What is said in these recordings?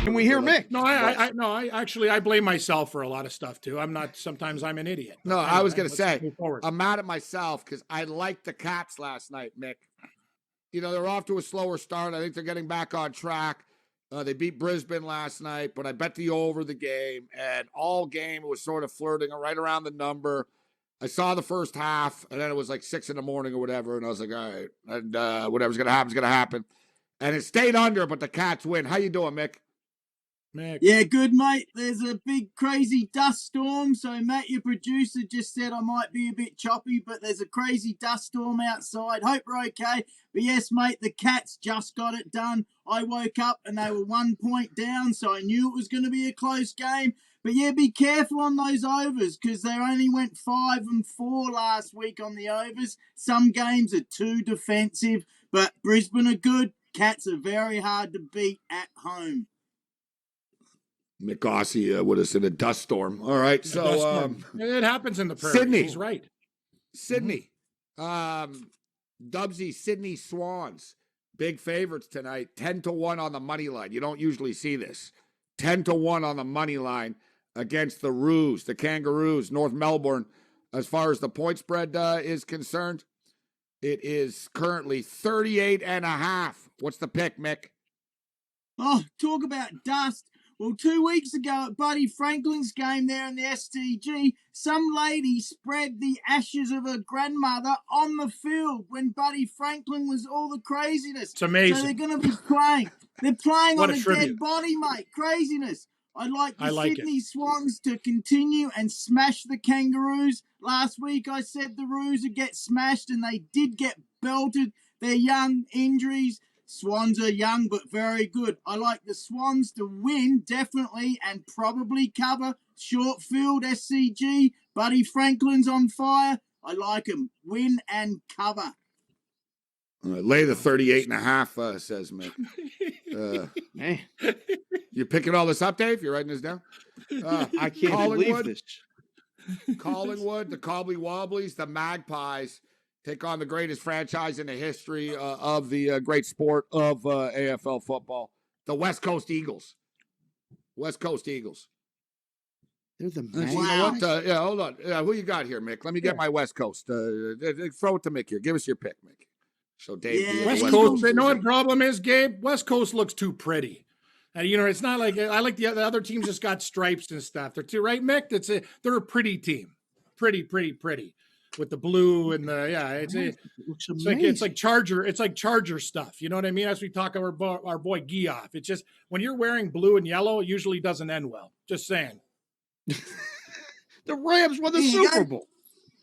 Can we hear Mick? No, I actually blame myself for a lot of stuff too. Sometimes I'm an idiot. No, anyway, I was going to say, I'm mad at myself because I liked the Cats last night, Mick. You know, they're off to a slower start. I think they're getting back on track. They beat Brisbane last night, but I bet the over the game, and all game it was sort of flirting right around the number. I saw the first half, and then it was like 6 a.m. or whatever, and I was like, all right, and whatever's going to happen is going to happen. And it stayed under, but the Cats win. How you doing, Mick? Mick. Yeah, good, mate. There's a big, crazy dust storm. So, Matt, your producer, just said I might be a bit choppy, but there's a crazy dust storm outside. Hope we're okay. But, yes, mate, the Cats just got it done. I woke up and they were 1 point down, so I knew it was going to be a close game. But, yeah, be careful on those overs because they only went 5 and 4 last week on the overs. Some games are too defensive, but Brisbane are good. Cats are very hard to beat at home. Mick Aussie with us in a dust storm. All right, so it happens in the prairies. Sydney. He's right. Sydney. Dubsy, Sydney Swans. Big favorites tonight. 10-1 on the money line. You don't usually see this. 10-1 on the money line against the Roos, the Kangaroos, North Melbourne. As far as the point spread is concerned, it is currently 38.5. What's the pick, Mick? Oh, talk about dust. Well, 2 weeks ago at Buddy Franklin's game there in the STG, some lady spread the ashes of her grandmother on the field when Buddy Franklin was all the craziness. It's amazing. So they're going to be playing. They're playing on a tribute. Dead body, mate. Craziness. I'd like the like Sydney Swans to continue and smash the Kangaroos. Last week I said the Roos would get smashed, and they did get belted. They're young, injuries. Swans are young but very good. I like the Swans to win, definitely, and probably cover. Short field, SCG. Buddy Franklin's on fire. I like him. Win and cover. Lay the 38.5, says Mick. You picking all this up, Dave? You're writing this down? I can't believe this. Collingwood, the Cobbly Wobblies, the Magpies take on the greatest franchise in the history of the great sport of AFL football, the West Coast Eagles. West Coast Eagles. They're the You know what? Yeah, hold on. Who you got here, Mick? Let me get my West Coast. Throw it to Mick here. Give us your pick, Mick. So Dave, West Coast. You know what problem is, Gabe? West Coast looks too pretty. You know, it's not like I like the other teams just got stripes and stuff. They're too right, Mick. They're a pretty team, pretty with the blue and the it's like Charger stuff. You know what I mean? As we talk about our boy Geoff, it's just when you're wearing blue and yellow, it usually doesn't end well. Just saying. The Rams won the Super Bowl.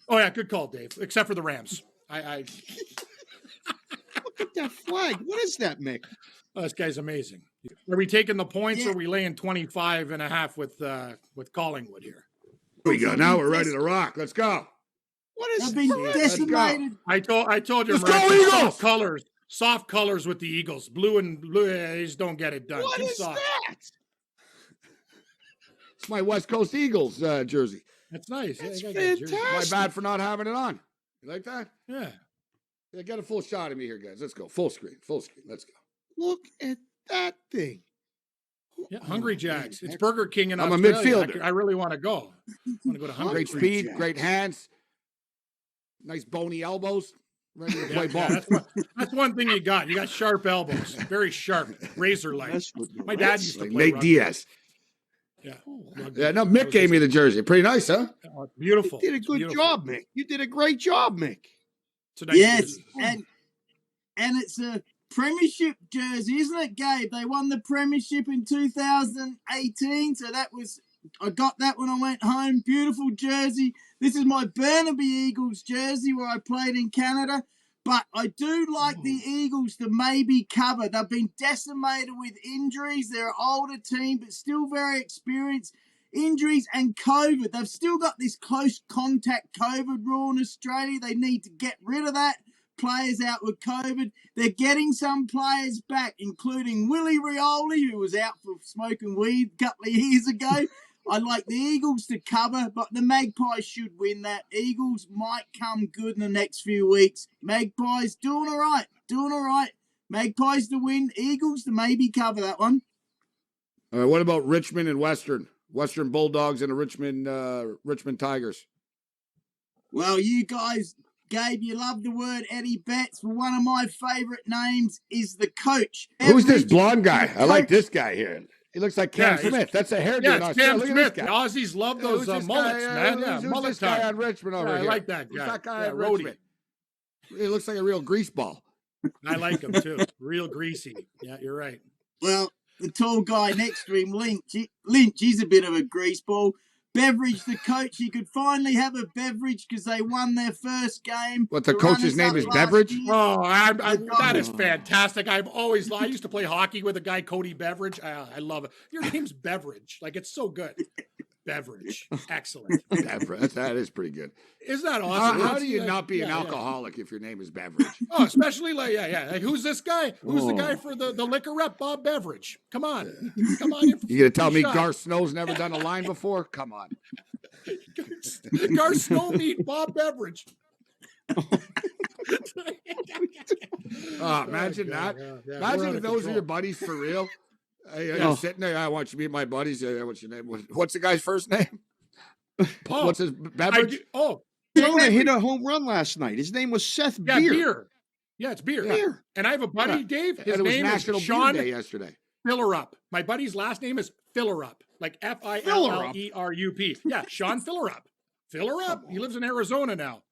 Oh yeah, good call, Dave. Except for the Rams. Look at that flag. What is that, Mick? Oh, this guy's amazing. Are we taking the points or are we laying 25.5 with Collingwood here? Here we go. Now we're ready to rock. Let's go. What is I've been decimated. I told you, Let's go, Eagles! Soft colors with the Eagles. Blue and blue, they just don't get it done. What Too is soft. that? It's my West Coast Eagles jersey. That's nice. That's fantastic. My bad for not having it on. You like that? Yeah. Yeah, get a full shot of me here, guys. Let's go. Full screen. Let's go. Look at that thing. Yeah, Hungry Jacks. It's Burger King in I'm Australia. a midfielder. I really want to go. I want to go to Hungry Great speed, great hands, nice bony elbows, ready to play ball. That's one thing you got. You got sharp elbows, very sharp, razor-like. My dad used to play Nate rugby. Diaz. Yeah. Yeah, no, Mick gave me the jersey. Pretty nice, huh? Oh, beautiful. You did a good job, Mick. You did a great job, Mick. It's a nice Yes, jersey. and it's a premiership jersey, isn't it, Gabe? They won the premiership in 2018, so I got that when I went home. Beautiful jersey. This is my Burnaby Eagles jersey where I played in Canada, but I do like the Eagles to maybe cover. They've been decimated with injuries. They're an older team, but still very experienced. Injuries and COVID. They've still got this close contact COVID rule in Australia. They need to get rid of that. Players out with COVID. They're getting some players back, including Willie Rioli, who was out for smoking weed a couple of years ago. I like the Eagles to cover, but the Magpies should win that. Eagles might come good in the next few weeks. Magpies doing all right. Magpies to win. Eagles to maybe cover that one. All right, what about Richmond and Western? Western Bulldogs and the Richmond Tigers. Well, you guys, Gabe, you love the word Eddie Betts. Well, one of my favorite names is the coach. Who's this blonde guy? I like this guy here. He looks like Cam Smith. That's a hairdo. Yeah, it's Cam Look Smith. At this guy. The Aussies love those mullets, man. Who's mullet this guy time. on Richmond over here? I like that guy. Who's that guy yeah, on Richmond? He looks like a real grease ball. I like him too. Real greasy. Yeah, you're right. Well, the tall guy next to him, Lynch, he's a bit of a greaseball. Beveridge, the coach, he could finally have a beverage because they won their first game. What, the coach's name is Beveridge? Oh, that is fantastic. I used to play hockey with a guy, Cody Beveridge. I love it. Your name's Beveridge. Like, it's so good. Beverage. Excellent. Beverage. That is pretty good. Isn't that awesome? How do you not be an alcoholic if your name is Beverage? Oh, especially like who's this guy? Who's the guy for the liquor rep? Bob Beveridge. Come on. Come on. You gonna tell me Garth Snow's never done a line before? Come on. Garth Snow meet Bob Beveridge. Imagine that. Yeah. Imagine if those are your buddies for real. You're sitting there. I want you to meet my buddies. What's your name? What's the guy's first name? Paul. What's his Beverage? Jonah hit a home run last night. His name was Seth Beer. Beer. Yeah, it's Beer. Yeah. And I have a buddy, Dave. His and it was name National is Sean Beer Day yesterday. Fillerup. My buddy's last name is Fillerup, like F-I-L-L-E-R-U-P. Yeah, Sean Fillerup. Fillerup. He lives in Arizona now.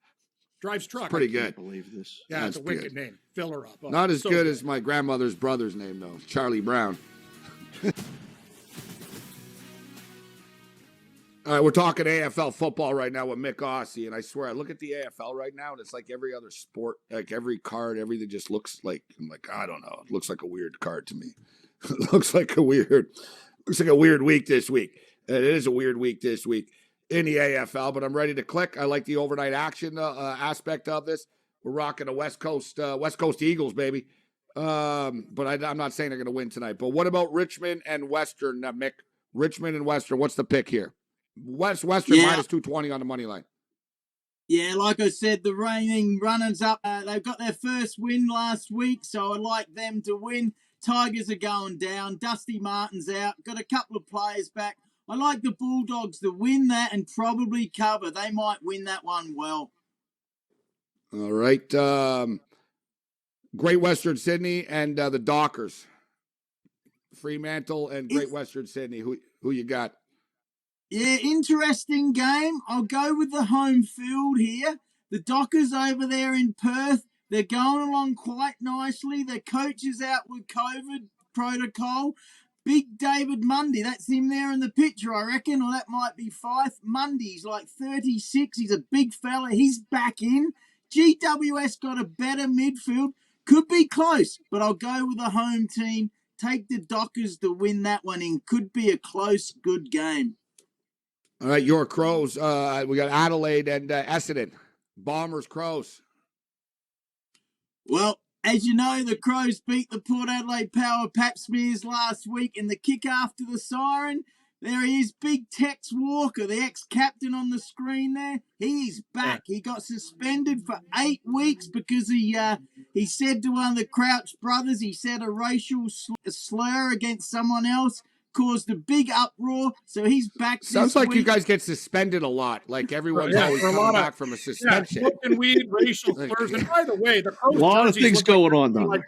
Drives truck. Pretty good. I believe this. Yeah, it's a wicked name. Fillerup. Oh, not as good as my grandmother's brother's name, though. Charlie Brown. All right, we're talking AFL football right now with Mick Aussie, and I swear, I look at the AFL right now, and it's like every other sport, like every card, everything just looks like, I'm like, I don't know, it looks like a weird card to me. It looks like a weird week this week. It is a weird week this week in the AFL, but I'm ready to click. I like the overnight action aspect of this. We're rocking the West Coast Eagles, baby. But I'm not saying they're going to win tonight. But what about Richmond and Western, Mick? Richmond and Western, what's the pick here? Western minus 220 on the money line. Yeah, like I said, the reigning runners-up, they've got their first win last week, so I like them to win. Tigers are going down. Dusty Martin's out. Got a couple of players back. I like the Bulldogs to win that and probably cover. They might win that one well. All right. Great Western Sydney and the Dockers. Fremantle and Great Western Sydney. Who you got? Yeah, interesting game. I'll go with the home field here. The Dockers over there in Perth, they're going along quite nicely. Their coach is out with COVID protocol. Big David Mundy, that's him there in the picture, I reckon, or that might be Fife. Mundy's like 36. He's a big fella. He's back in. GWS got a better midfield. Could be close, but I'll go with the home team. Take the Dockers to win that one in. Could be a close, good game. All right, your Crows. We got Adelaide and Essendon. Bombers, Crows. Well, as you know, the Crows beat the Port Adelaide Power Pap Smears last week in the kick after the siren. There he is, Big Tex Walker, the ex-captain on the screen there. He's back. He got suspended for 8 weeks because he said to one of the Crouch brothers, he said a racial slur against someone else, caused a big uproar, so he's back. Sounds like you guys get suspended a lot. Like everyone's always coming back from a suspension. Smoking weed, racial slurs, and by the way, the Crows a lot of things going on though.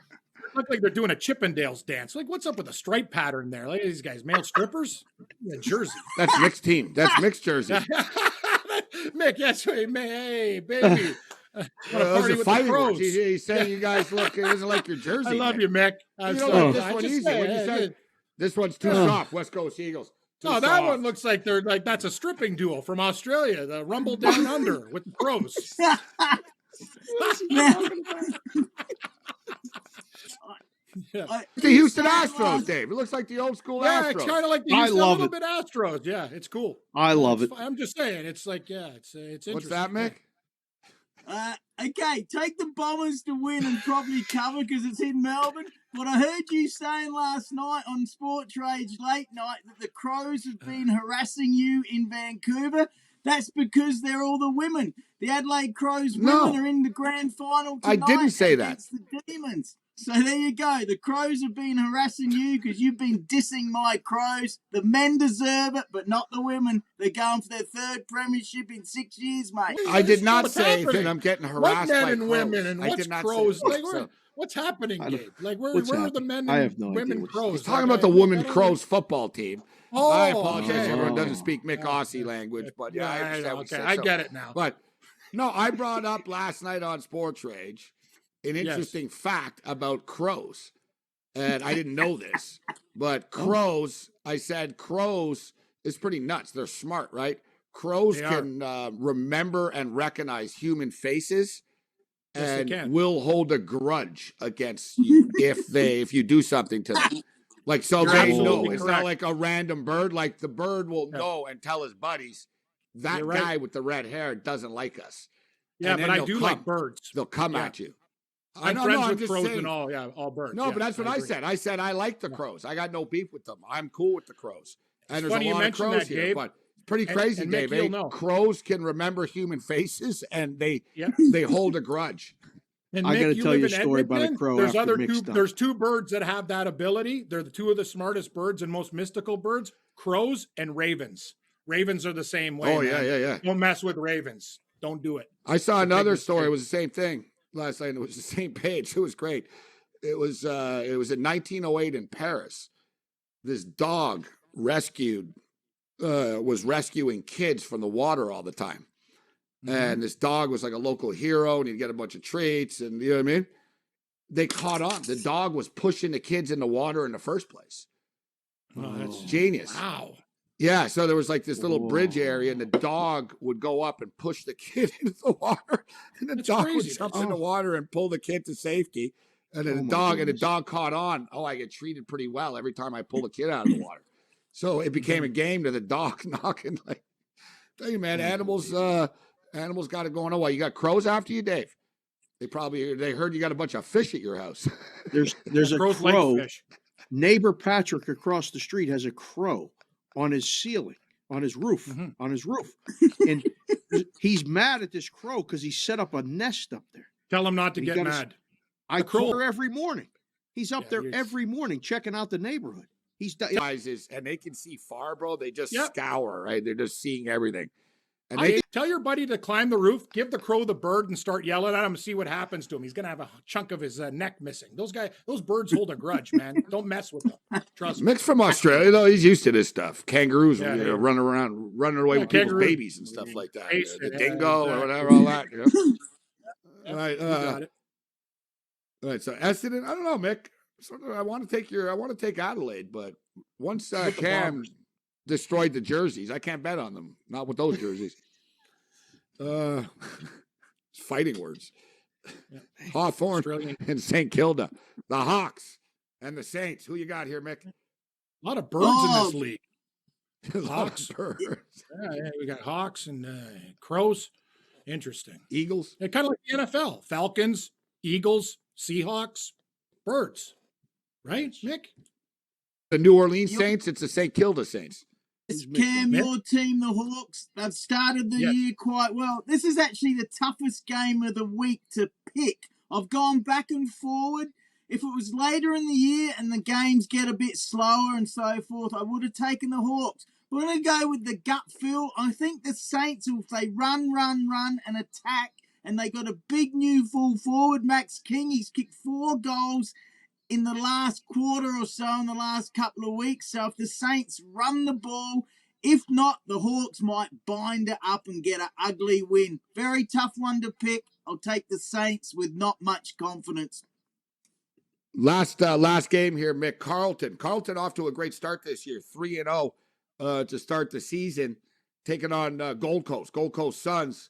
Look like they're doing a Chippendales dance. Like, what's up with the stripe pattern there? Like these guys, male strippers? Yeah, Jersey. That's mixed team. That's mixed Jersey. Mick, yes, hey, baby. Those are fighting words. He's saying you guys look. It isn't like your Jersey. I love you, Mick. You know, this one easy. When you said this one's too soft, West Coast Eagles. No, that one looks like they're like that's a stripping duo from Australia, the Rumble Down Under with the Crows. Yeah. The Houston Astros, Dave. It looks like the old school Astros. Yeah, it's kind of like the Houston, a little bit Astros. Yeah, it's cool. I love it. I'm just saying, it's like, it's interesting. What's that, Mick? Okay, take the Bombers to win and probably cover because it's in Melbourne. But I heard you saying last night on Sports Rage late night that the Crows have been harassing you in Vancouver. That's because they're all the women. The Adelaide Crows women are in the grand final tonight. I didn't say that. The Demons. So there you go. The Crows have been harassing you because you've been dissing my Crows. The men deserve it, but not the women. They're going for their third premiership in 6 years, mate. I did not What's say happening? that I'm getting What harassed men by and crows. women and I what's did not crows? say that. Like, So, what's happening, Gabe? Like, where What's are the happening? men I and have no idea women what he's crows? he's talking Like, about the I women don't- Crows football team. Oh, I apologize. okay. Everyone doesn't speak Yeah, Aussie language, but yeah, I understand what you said. I So, get it now. But no, I brought up last night on Sports Rage an interesting fact about crows. And I didn't know this, but crows, I said crows is pretty nuts. They're smart, right? Crows can remember and recognize human faces and will hold a grudge against you if you do something to them. Like, so You're they know. absolutely It's correct. not like a random bird. Like, the bird will know and tell his buddies, that You're right. guy with the red hair doesn't like us. Yeah, And but then I they'll do come. like birds. They'll come Yeah. at you. I'm No, friends I'm with just crows saying. and all birds. No, Yeah, but that's what I agree. said. I said I like the crows. I got no beef with them. I'm cool with the crows. And It's there's funny a you lot of mentioned crows that, here, Gabe. but it's pretty crazy, and Mick, Dave. you'll know. Crows can remember human faces, and they hold a grudge. And I Mick, gotta you tell live you a in story about a Edmonton. crow There's after other Mick's two. done. There's two birds that have that ability. They're the two of the smartest birds and most mystical birds: crows and ravens. Ravens are the same way. Oh, man. yeah. Don't mess with ravens. Don't do it. I saw It's a big another story. mistake. It was the same thing last night. It was the same page. It was great. It was in 1908 in Paris. This dog was rescuing kids from the water all the time. And this dog was like a local hero, and he'd get a bunch of treats, and you know what I mean? They caught on. The dog was pushing the kids in the water in the first place. Oh, that's Genius. Wow. Yeah, so there was like this little bridge area, and the dog would go up and push the kid into the water, and the dog would jump in the water and pull the kid to safety. And then the dog caught on. Oh, I get treated pretty well every time I pull the kid out of the water. So it became a game to the dog knocking. Like, tell you, man, animals got it going on. Why, you got crows after you, Dave? They heard you got a bunch of fish at your house. There's a Crows crow. like fish. Neighbor Patrick across the street has a crow on his ceiling, on his roof, and he's mad at this crow because he set up a nest up there. Tell him not to get mad. I call her every morning. He's up there every morning checking out the neighborhood. He's and they can see far, bro. They just scour, right? They're just seeing everything. And Tell your buddy to climb the roof, give the crow the bird, and start yelling at him and see what happens to him. He's gonna have a chunk of his neck missing. Those birds hold a grudge, man. Don't mess with them. Trust me. Mick's from Australia, though. He's used to this stuff. Kangaroos running away with people's babies and stuff like that. The dingo or whatever, all that. All right. Got it. All right. So Essendon, I don't know, Mick. I want to take Adelaide, but once Cam destroyed the jerseys, I can't bet on them. Not with those jerseys. Fighting words. Hawthorne and St. Kilda. The Hawks and the Saints. Who you got here, Mick? A lot of birds in this league. Hawks. Birds. Yeah, we got Hawks and crows. Interesting. Eagles. Yeah, kind of like the NFL. Falcons, Eagles, Seahawks, birds. Right, Mick? The New Orleans Saints. It's the St. Kilda Saints. Cam, your team, the Hawks, they've started the year quite well. This is actually the toughest game of the week to pick. I've gone back and forward. If it was later in the year and the games get a bit slower and so forth, I would have taken the Hawks. But I'm going to go with the gut feel. I think the Saints, if they run, and attack, and they got a big new full forward, Max King, he's kicked 4 goals in the last quarter or so, in the last couple of weeks. So if the Saints run the ball, if not, the Hawks might bind it up and get an ugly win. Very tough one to pick. I'll take the Saints with not much confidence. Last game here, Mick. Carlton off to a great start this year, 3-0 to start the season, taking on Gold Coast Suns.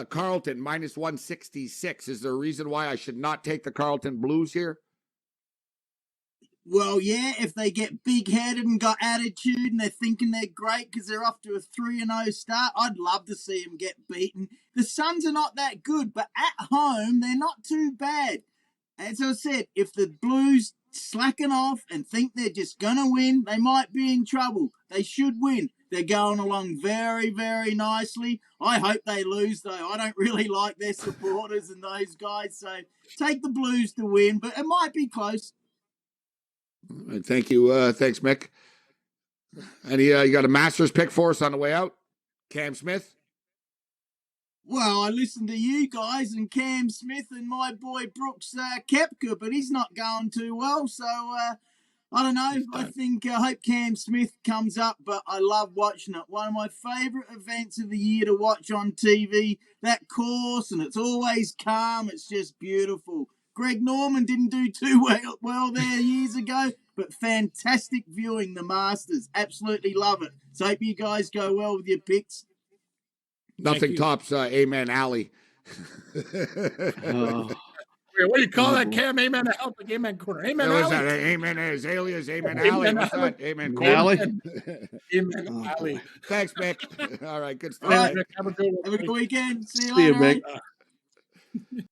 Carlton minus 166. Is there a reason why I should not take the Carlton Blues here? Well, yeah, if they get big-headed and got attitude and they're thinking they're great because they're off to a 3-0 start, I'd love to see them get beaten. The Suns are not that good, but at home, they're not too bad. As I said, if the Blues slacken off and think they're just going to win, they might be in trouble. They should win. They're going along very, very nicely. I hope they lose, though. I don't really like their supporters and those guys. So take the Blues to win, but it might be close. Thank you. Thanks, Mick. And you got a Masters pick for us on the way out? Cam Smith? Well, I listened to you guys and Cam Smith and my boy Brooks Koepka, but he's not going too well. So I don't know. I hope Cam Smith comes up, but I love watching it. One of my favourite events of the year to watch on TV, that course, and it's always calm. It's just beautiful. Greg Norman didn't do too well there years ago, but fantastic viewing the Masters. Absolutely love it. So hope you guys go well with your picks. Nothing tops Amen Alley. What do you call that, Cam? Amen to help. Amen corner. Amen What was alley. that? Amen Azaleas. Amen Alley. What's that? Amen corner. Alley? Amen alley. Thanks, Mick. All right, good stuff. All right. Have a good one. Have a good weekend. See you See you, later. Mick. eh?